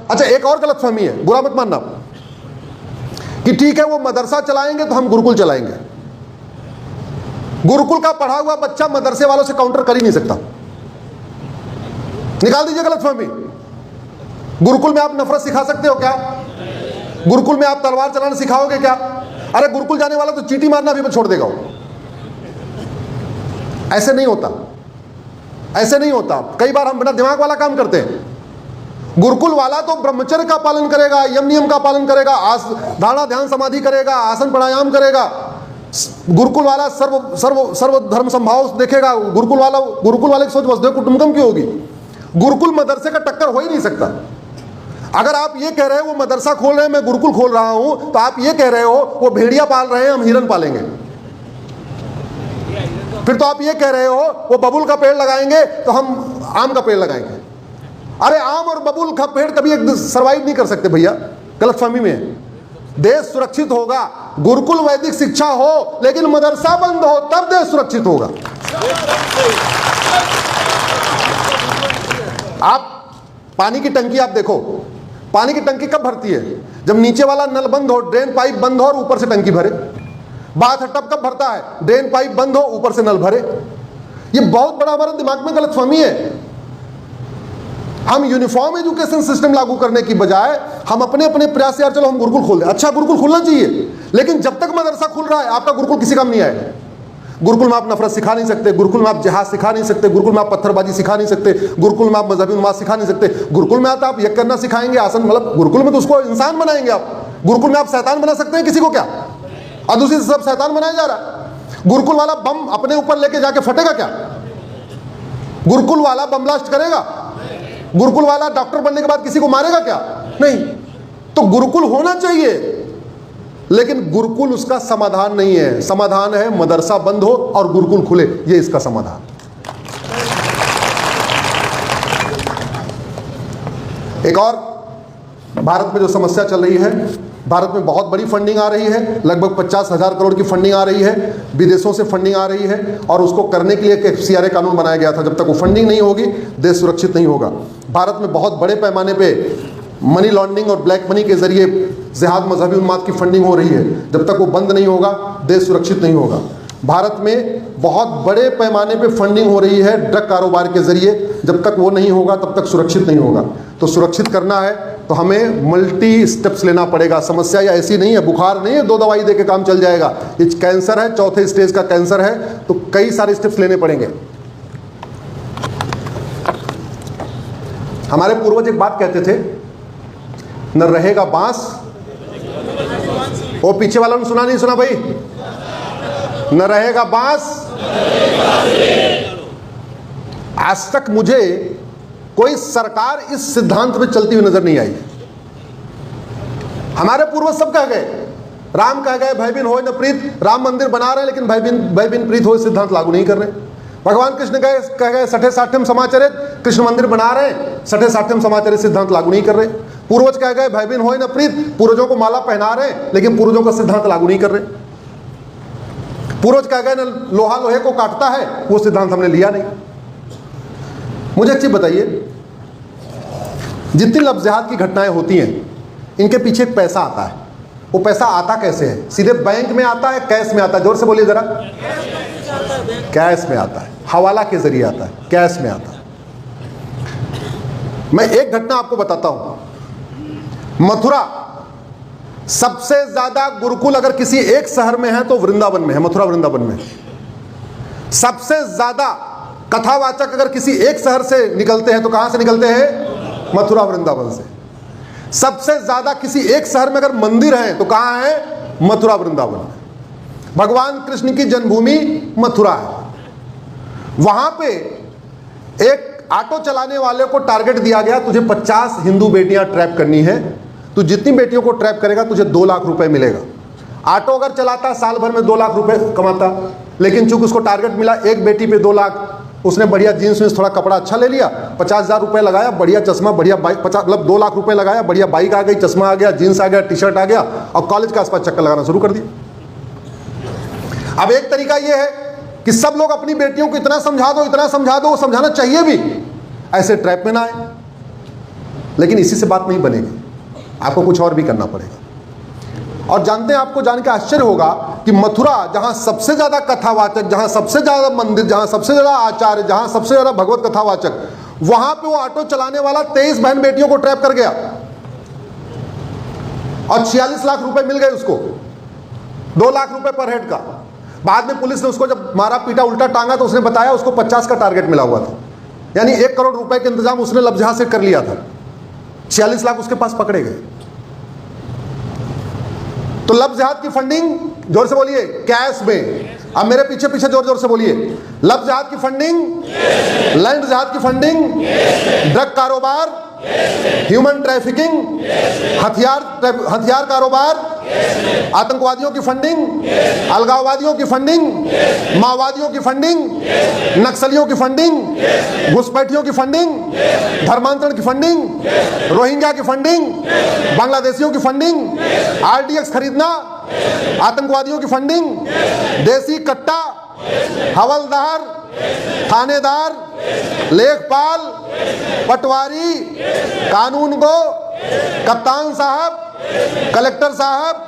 अच्छा, एक और गलतफहमी है, बुरा मत मानना, कि ठीक है वो मदरसा चलाएंगे तो हम गुरुकुल चलाएंगे। गुरुकुल का पढ़ा हुआ बच्चा मदरसे वालों से काउंटर कर ही नहीं सकता। निकाल दीजिए गलतफहमी। गुरुकुल में आप नफरत सिखा सकते हो क्या? गुरुकुल में आप तलवार चलाना सिखाओगे क्या? अरे गुरुकुल जाने वाला तो चींटी मारना भी छोड़ देगा वो। ऐसे नहीं होता, ऐसे नहीं होता। कई बार हम बिना दिमाग वाला काम करते हैं। गुरुकुल वाला तो ब्रह्मचर्य का पालन करेगा, यम नियम का पालन करेगा, धारणा ध्यान समाधि करेगा, आसन प्राणायाम करेगा। गुरुकुल वाला सर्व सर्व सर्व धर्म संभाव देखेगा। गुरुकुल वाले की सोच वसुधैव कुटुंबकम की होगी। गुरुकुल मदरसे का टक्कर हो ही नहीं सकता। अगर आप ये कह रहे हो वो मदरसा खोल रहे हैं, मैं गुरुकुल खोल रहा हूं, तो आप ये कह रहे हो वो भेड़िया पाल रहे हैं, हम हिरन पालेंगे। फिर तो आप ये कह रहे हो वो बबूल का पेड़ लगाएंगे तो हम आम का पेड़ लगाएंगे। अरे आम और बबूल का पेड़ कभी एक सर्वाइव नहीं कर सकते भैया, गलतफहमी में है। देश सुरक्षित होगा, गुरुकुल वैदिक शिक्षा हो लेकिन मदरसा बंद हो, तब देश सुरक्षित होगा। आप पानी की टंकी आप देखो, पानी की टंकी कब भरती है? जब नीचे वाला नल बंद हो, ड्रेन पाइप बंद हो और ऊपर से टंकी भरे। बाथ टब कब भरता है? ड्रेन पाइप बंद हो, ऊपर से नल भरे। ये बहुत बड़ा हमारे दिमाग में गलतफहमी है। हम यूनिफॉर्म एजुकेशन सिस्टम लागू करने की बजाय हम अपने अपने प्रयास से यार चलो हम गुरुकुल खोल दें। अच्छा, गुरुकुल खुलना चाहिए, लेकिन जब तक मदरसा खुल रहा है आपका गुरुकुल किसी काम नहीं आएगा। गुरुकुल में आप नफरत सिखा नहीं सकते, गुरुकुल में आप जिहाद सिखा नहीं सकते, गुरुकुल में आप पत्थरबाजी सिखा नहीं सकते, गुरुकुल में आप मजहबी नमाज सिखा नहीं सकते। गुरुकुल में आप यज्ञ करना सिखाएंगे, आसन, मतलब गुरुकुल में तो उसको इंसान बनाएंगे आप। गुरुकुल में आप शैतान बना सकते हैं किसी को क्या? और दूसरी सब शैतान बनाया जा रहा है। गुरुकुल वाला बम अपने ऊपर लेके जाके फटेगा क्या? गुरुकुल वाला बम ब्लास्ट करेगा? गुरुकुल वाला डॉक्टर बनने के बाद किसी को मारेगा क्या? नहीं। तो गुरुकुल होना चाहिए, लेकिन गुरुकुल उसका समाधान नहीं है। समाधान है मदरसा बंद हो और गुरुकुल खुले, ये इसका समाधान। एक और भारत में जो समस्या चल रही है, भारत में बहुत बड़ी फंडिंग आ रही है, लगभग 50,000 करोड़ की फंडिंग आ रही है, विदेशों से फंडिंग आ रही है, और उसको करने के लिए एक FCRA कानून बनाया गया था। जब तक वो फंडिंग नहीं होगी देश सुरक्षित नहीं होगा। भारत में बहुत बड़े पैमाने पे मनी लॉन्ड्रिंग और ब्लैक मनी के जरिए जिहाद, मजहबी उन्माद की फंडिंग हो रही है। जब तक वो बंद नहीं होगा देश सुरक्षित नहीं होगा। भारत में बहुत बड़े पैमाने पे फंडिंग हो रही है ड्रग कारोबार के जरिए। जब तक वो नहीं होगा तब तक सुरक्षित नहीं होगा। तो सुरक्षित करना है तो हमें मल्टी स्टेप्स लेना पड़ेगा। समस्या ये ऐसी नहीं है, बुखार नहीं है 2 दवाई दे के काम चल जाएगा। ये कैंसर है, 4थे स्टेज का कैंसर है, तो कई सारे स्टेप्स लेने पड़ेंगे। हमारे पूर्वज एक बात कहते थे, न रहेगा बांस, वो पीछे वालों ने सुना नहीं सुना भाई? न रहेगा बांस। आज तक मुझे कोई सरकार इस सिद्धांत पे चलती हुई नजर नहीं आई। हमारे पूर्वज सब कह गए, राम कह गए भय बिन होय न प्रीत। राम मंदिर बना रहे हैं लेकिन भय बिन प्रीत होय सिद्धांत लागू नहीं कर रहे। भगवान कृष्ण कह गए सठे साठ्यम समाचरित, कृष्ण मंदिर बना रहे हैं, सठे साठ्यम समाचरित सिद्धांत लागू नहीं कर रहे। पूर्वज कह गए भय बिन होय न प्रीत, पूर्वजों को माला पहना रहे हैं लेकिन पूर्वजों का सिद्धांत लागू नहीं कर रहे। पूर्वज कह गए न लोहा लोहे को काटता है, वो सिद्धांत हमने लिया नहीं। मुझे एक चीज बताइए, जितनी लफ्ज़ जिहाद की घटनाएं होती हैं इनके पीछे एक पैसा आता है। वो पैसा आता कैसे है? सीधे बैंक में आता है, कैश में आता है? जोर से बोलिए जरा। कैश में आता है, हवाला के जरिए आता है, कैश में आता है। मैं एक घटना आपको बताता हूं। मथुरा, सबसे ज्यादा गुरुकुल अगर किसी एक शहर में है तो वृंदावन में है, मथुरा वृंदावन में। सबसे ज्यादा कथावाचक अगर किसी एक शहर से निकलते हैं तो कहां से निकलते हैं? मथुरा वृंदावन से। सबसे ज्यादा किसी एक शहर में अगर मंदिर है तो कहां है? मथुरा वृंदावन में। भगवान कृष्ण की जन्मभूमि मथुरा है। वहां पे एक ऑटो चलाने वाले को टारगेट दिया गया, तुझे 50 हिंदू बेटियां ट्रैप करनी है, तू जितनी बेटियों को ट्रैप करेगा तुझे 2 लाख रुपए मिलेगा। ऑटो अगर चलाता साल भर में 2 लाख रुपए कमाता, लेकिन चूंकि उसको टारगेट मिला एक बेटी पे 2 लाख, उसने बढ़िया जीन्स में थोड़ा कपड़ा अच्छा ले लिया, 50,000 रुपए लगाया, बढ़िया चश्मा, बढ़िया बाइक, 50 मतलब 2 लाख रुपए लगाया, बढ़िया बाइक आ गई, चश्मा आ गया, जीन्स आ गया, टी शर्ट आ गया, और कॉलेज के आसपास चक्कर लगाना शुरू कर दिया। अब एक तरीका यह है कि सब लोग अपनी बेटियों को इतना समझा दो, इतना समझा दो, वो समझाना चाहिए भी, ऐसे ट्रैप में ना आए। लेकिन इसी से बात नहीं बनेगी, आपको कुछ और भी करना पड़ेगा। और जानते हैं, आपको जान के आश्चर्य होगा कि मथुरा, जहां सबसे ज्यादा कथावाचक, जहां सबसे ज्यादा मंदिर, जहां सबसे ज्यादा आचार्य, जहां सबसे ज्यादा भगवत कथावाचक, वहां पे वो ऑटो चलाने वाला 23 बहन बेटियों को ट्रैप कर गया और 46 लाख रुपए मिल गए उसको, 2 लाख रुपए पर हेड का। बाद में पुलिस ने उसको जब मारा पीटा, उल्टा टांगा, तो उसने बताया उसको 50 का टारगेट मिला हुआ था, यानी 1 करोड़ रुपए के इंतजाम उसने लफ्ज़ से कर लिया था। 46 लाख उसके पास पकड़े गए। तो लफ्ज़ जिहाद की फंडिंग, जोर से बोलिए, कैश में। अब मेरे पीछे पीछे जोर जोर से बोलिए, लफ्ज़ जिहाद की फंडिंग, लैंड जिहाद की फंडिंग, ड्रग कारोबार, ह्यूमन ट्रैफिकिंग, हथियार कारोबार, आतंकवादियों की फंडिंग, अलगाववादियों की फंडिंग, माओवादियों की फंडिंग, नक्सलियों की फंडिंग, घुसपैठियों की फंडिंग, धर्मांतरण की फंडिंग, रोहिंग्या की फंडिंग, बांग्लादेशियों की फंडिंग, RDX खरीदना, आतंकवादियों की फंडिंग, देसी कट्टा, हवलदार, थानेदार, लेखपाल, पटवारी, कानून गो, कप्तान साहब, कलेक्टर साहब,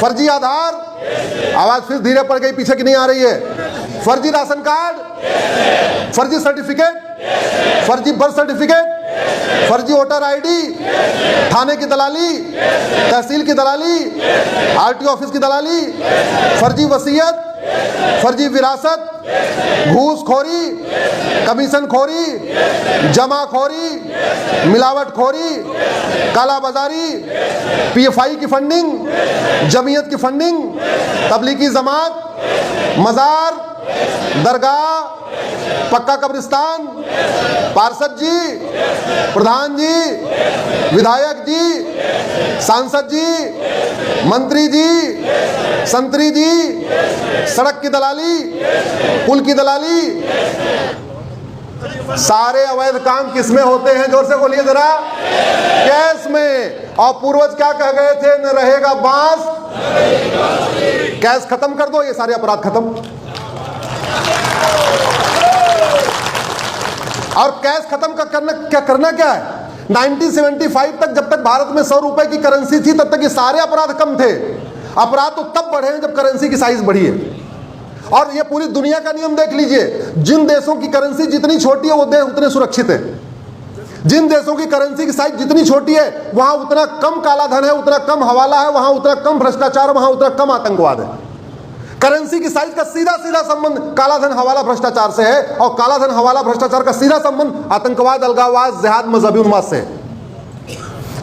फर्जी आधार, आवाज फिर धीरे पड़ गई, पीछे की नहीं आ रही है, फर्जी राशन कार्ड, फर्जी सर्टिफिकेट, फर्जी बर्थ सर्टिफिकेट, फर्जी वोटर ID, थाने की दलाली, तहसील की दलाली, RTO ऑफिस की दलाली, फर्जी वसीयत, फर्जी विरासत, घूसखोरी, कमीशनखोरी, जमाखोरी, मिलावटखोरी, कालाबाजारी, PFI की फंडिंग, जमीयत की फंडिंग, तबलीगी जमात, मजार, दरगाह, पक्का कब्रिस्तान, पार्षद जी, प्रधान जी, विधायक जी, सांसद जी, मंत्री जी, संतरी जी, सड़क की दलाली, पुल की दलाली, सारे अवैध काम किस में होते हैं? जोर से बोलिए जरा, कैश में। और पूर्वज क्या कह गए थे? न रहेगा बांस, कैश खत्म कर दो, ये सारे अपराध खत्म। और कैश खत्म का करना क्या है? 1975 तक, जब तक भारत में 100 रुपए की करेंसी थी, तब तक ये सारे अपराध कम थे। अपराध तो तब बढ़े हैं जब करेंसी की साइज बढ़ी है। और ये पूरी दुनिया का नियम देख लीजिए, जिन देशों की करेंसी जितनी छोटी है वो देश उतने सुरक्षित है। जिन देशों की करेंसी की साइज जितनी छोटी है वहां उतना कम काला धन है, उतना कम हवाला है, वहां उतना कम भ्रष्टाचार, वहां उतना कम आतंकवाद है। करेंसी की साइज का सीधा सीधा संबंध कालाधन हवाला भ्रष्टाचार से है, और कालाधन हवाला भ्रष्टाचार का सीधा संबंध आतंकवाद, अलगाववाद, जिहाद, मजहबी उन्माद से है।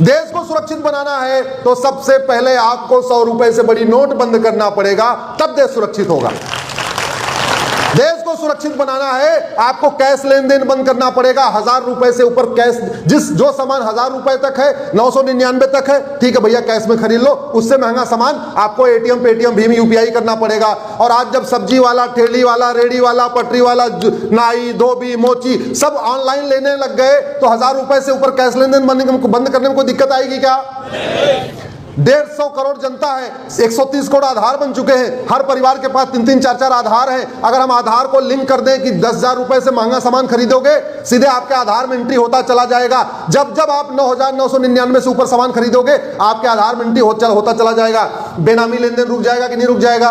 देश को सुरक्षित बनाना है तो सबसे पहले आपको 100 रुपए से बड़ी नोट बंद करना पड़ेगा, तब देश सुरक्षित होगा। देश को सुरक्षित बनाना है आपको कैश लेन देन बंद करना पड़ेगा। 1000 रुपए से ऊपर कैश, जो सामान 1000 रुपए तक है, 999 तक है, ठीक है भैया कैश में खरीद लो। उससे महंगा सामान आपको ATM, पेटीएम, भीम, UPI करना पड़ेगा। और आज जब सब्जी वाला, ठेली वाला, रेडी वाला, पटरी वाला, नाई, धोबी, मोची सब ऑनलाइन लेने लग गए, तो 1000 रुपए से ऊपर कैश लेन देन बंद करने में कोई दिक्कत आएगी क्या? 150 करोड़ जनता है, 130 करोड़ आधार बन चुके हैं। हर परिवार के पास 3-3, 4-4 आधार हैं। अगर हम आधार को लिंक कर दें कि 10,000 रुपए से महंगा सामान खरीदोगे, सीधे आपके आधार में एंट्री होता चला जाएगा। जब जब आप 9,999 से ऊपर सामान खरीदोगे, आपके आधार में एंट्री होता चला जाएगा। बेनामी लेन देन रुक जाएगा कि नहीं रुक जाएगा?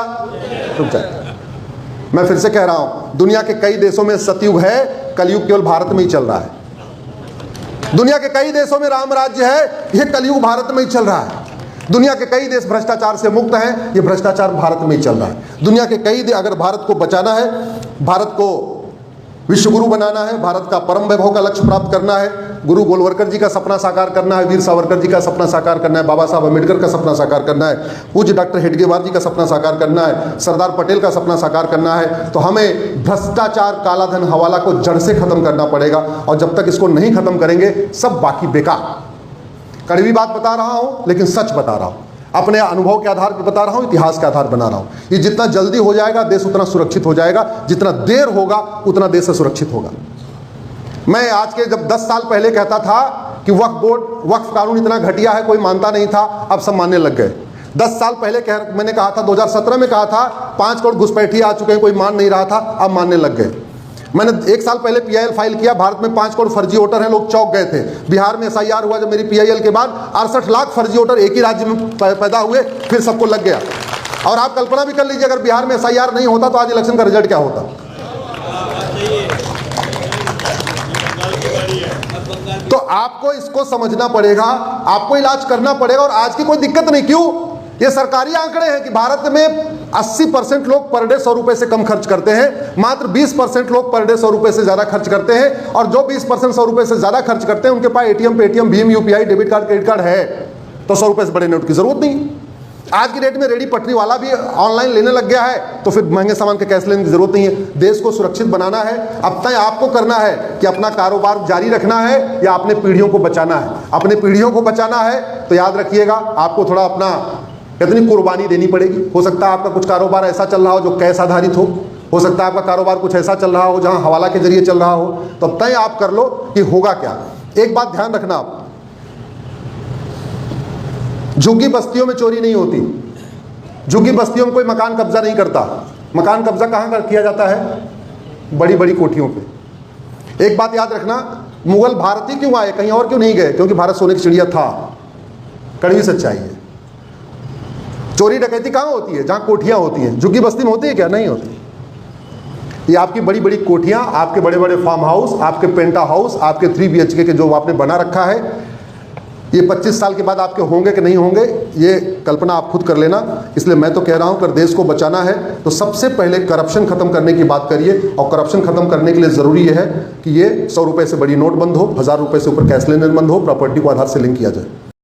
रुक जाएगा। मैं फिर से कह रहा हूं, दुनिया के कई देशों में सतयुग है, कलयुग केवल भारत में ही चल रहा है। दुनिया के कई देशों में राम राज्य है, यह कलयुग भारत में ही चल रहा है। दुनिया के कई देश भ्रष्टाचार से मुक्त हैं, ये भ्रष्टाचार भारत में ही चल रहा है। दुनिया के कई देश, अगर भारत को बचाना है, भारत को विश्वगुरु बनाना है, भारत का परम वैभव का लक्ष्य प्राप्त करना है, गुरु गोलवलकर जी का सपना साकार करना है, वीर सावरकर जी का सपना साकार करना है, बाबा साहब अम्बेडकर का सपना साकार करना है, पूज्य डॉक्टर हेडगेवार जी का सपना साकार करना है, सरदार पटेल का सपना साकार करना है, तो हमें भ्रष्टाचार, कालाधन, हवाला को जड़ से खत्म करना पड़ेगा। और जब तक इसको नहीं खत्म करेंगे, सब बाकी बेकार। कड़वी बात बता रहा हूं, लेकिन सच बता रहा हूं, अपने अनुभव के आधार पर बता रहा हूं, इतिहास के आधार बना रहा हूं। ये जितना जल्दी हो जाएगा देश उतना सुरक्षित हो जाएगा, जितना देर होगा उतना देश से सुरक्षित होगा। मैं आज के जब 10 साल पहले कहता था कि वक्फ बोर्ड, वक्फ कानून इतना घटिया है, कोई मानता नहीं था, अब सब मानने लग गए। 10 साल पहले मैंने कहा था, 2017 में कहा था 5 करोड़ घुसपैठिए आ चुके हैं, कोई मान नहीं रहा था, अब मानने लग गए। मैंने 1 साल पहले PIL फाइल किया, भारत में 5 करोड़ फर्जी वोटर हैं, लोग चौंक गए थे। बिहार में SIR हुआ जब मेरी PIL के बाद, 68 लाख फर्जी वोटर एक ही राज्य में पैदा हुए, फिर सबको लग गया। और आप कल्पना भी कर लीजिए अगर बिहार में SIR नहीं होता तो आज इलेक्शन का रिजल्ट क्या होता। तो आपको इसको समझना पड़ेगा, आपको इलाज करना पड़ेगा। और आज की कोई दिक्कत नहीं, क्यों? ये सरकारी आंकड़े हैं कि भारत में 80% लोग पर डे 100 रुपए से कम खर्च करते हैं, मात्र 20% लोग पर डे 100 रुपए से ज्यादा खर्च करते हैं। और जो 20% 100 रुपए से ज्यादा खर्च करते हैं उनके पास ATM, Paytm, Bhim, UPI, debit card, credit card है, तो 100 रुपए से बड़े नोट की जरूरत नहीं। आज की डेट में रेडी पटरी वाला भी ऑनलाइन लेने लग गया है, तो फिर महंगे सामान के कैश लेने की जरूरत नहीं है। देश को सुरक्षित बनाना है, अब तय आपको करना है कि अपना कारोबार जारी रखना है या अपने पीढ़ियों को बचाना है। अपने पीढ़ियों को बचाना है तो याद रखिएगा आपको थोड़ा अपना कितनी कुर्बानी देनी पड़ेगी। हो सकता है आपका कुछ कारोबार ऐसा चल रहा हो जो कैश आधारित हो सकता है आपका कारोबार कुछ ऐसा चल रहा हो जहां हवाला के जरिए चल रहा हो, तो अब तय आप कर लो कि होगा क्या। एक बात ध्यान रखना, आप झुग्गी बस्तियों में चोरी नहीं होती, झुग्गी बस्तियों में कोई मकान कब्जा नहीं करता। मकान कब्जा कहाँ किया जाता है? बड़ी बड़ी कोठियों पे। एक बात याद रखना, मुगल भारत ही क्यों आए, कहीं और क्यों नहीं गए? क्योंकि भारत सोने की चिड़िया था। कड़वी सच्चाई है। चोरी डकैती कहाँ होती है? जहाँ कोठियाँ होती हैं। झुग्गी बस्ती में होती है क्या? नहीं होती। ये आपकी बड़ी बड़ी कोठियाँ, आपके बड़े बड़े फार्म हाउस, आपके पेंटा हाउस, आपके 3 BHK के जो आपने बना रखा है, ये 25 साल के बाद आपके होंगे कि नहीं होंगे, ये कल्पना आप खुद कर लेना। इसलिए मैं तो कह रहा हूं अगर देश को बचाना है तो सबसे पहले करप्शन खत्म करने की बात करिए। और करप्शन खत्म करने के लिए ज़रूरी है कि ये 100 रुपये से बड़ी नोट बंद हो, 1000 रुपये से ऊपर कैश लेन देन बंद हो, प्रॉपर्टी को आधार से लिंक किया जाए।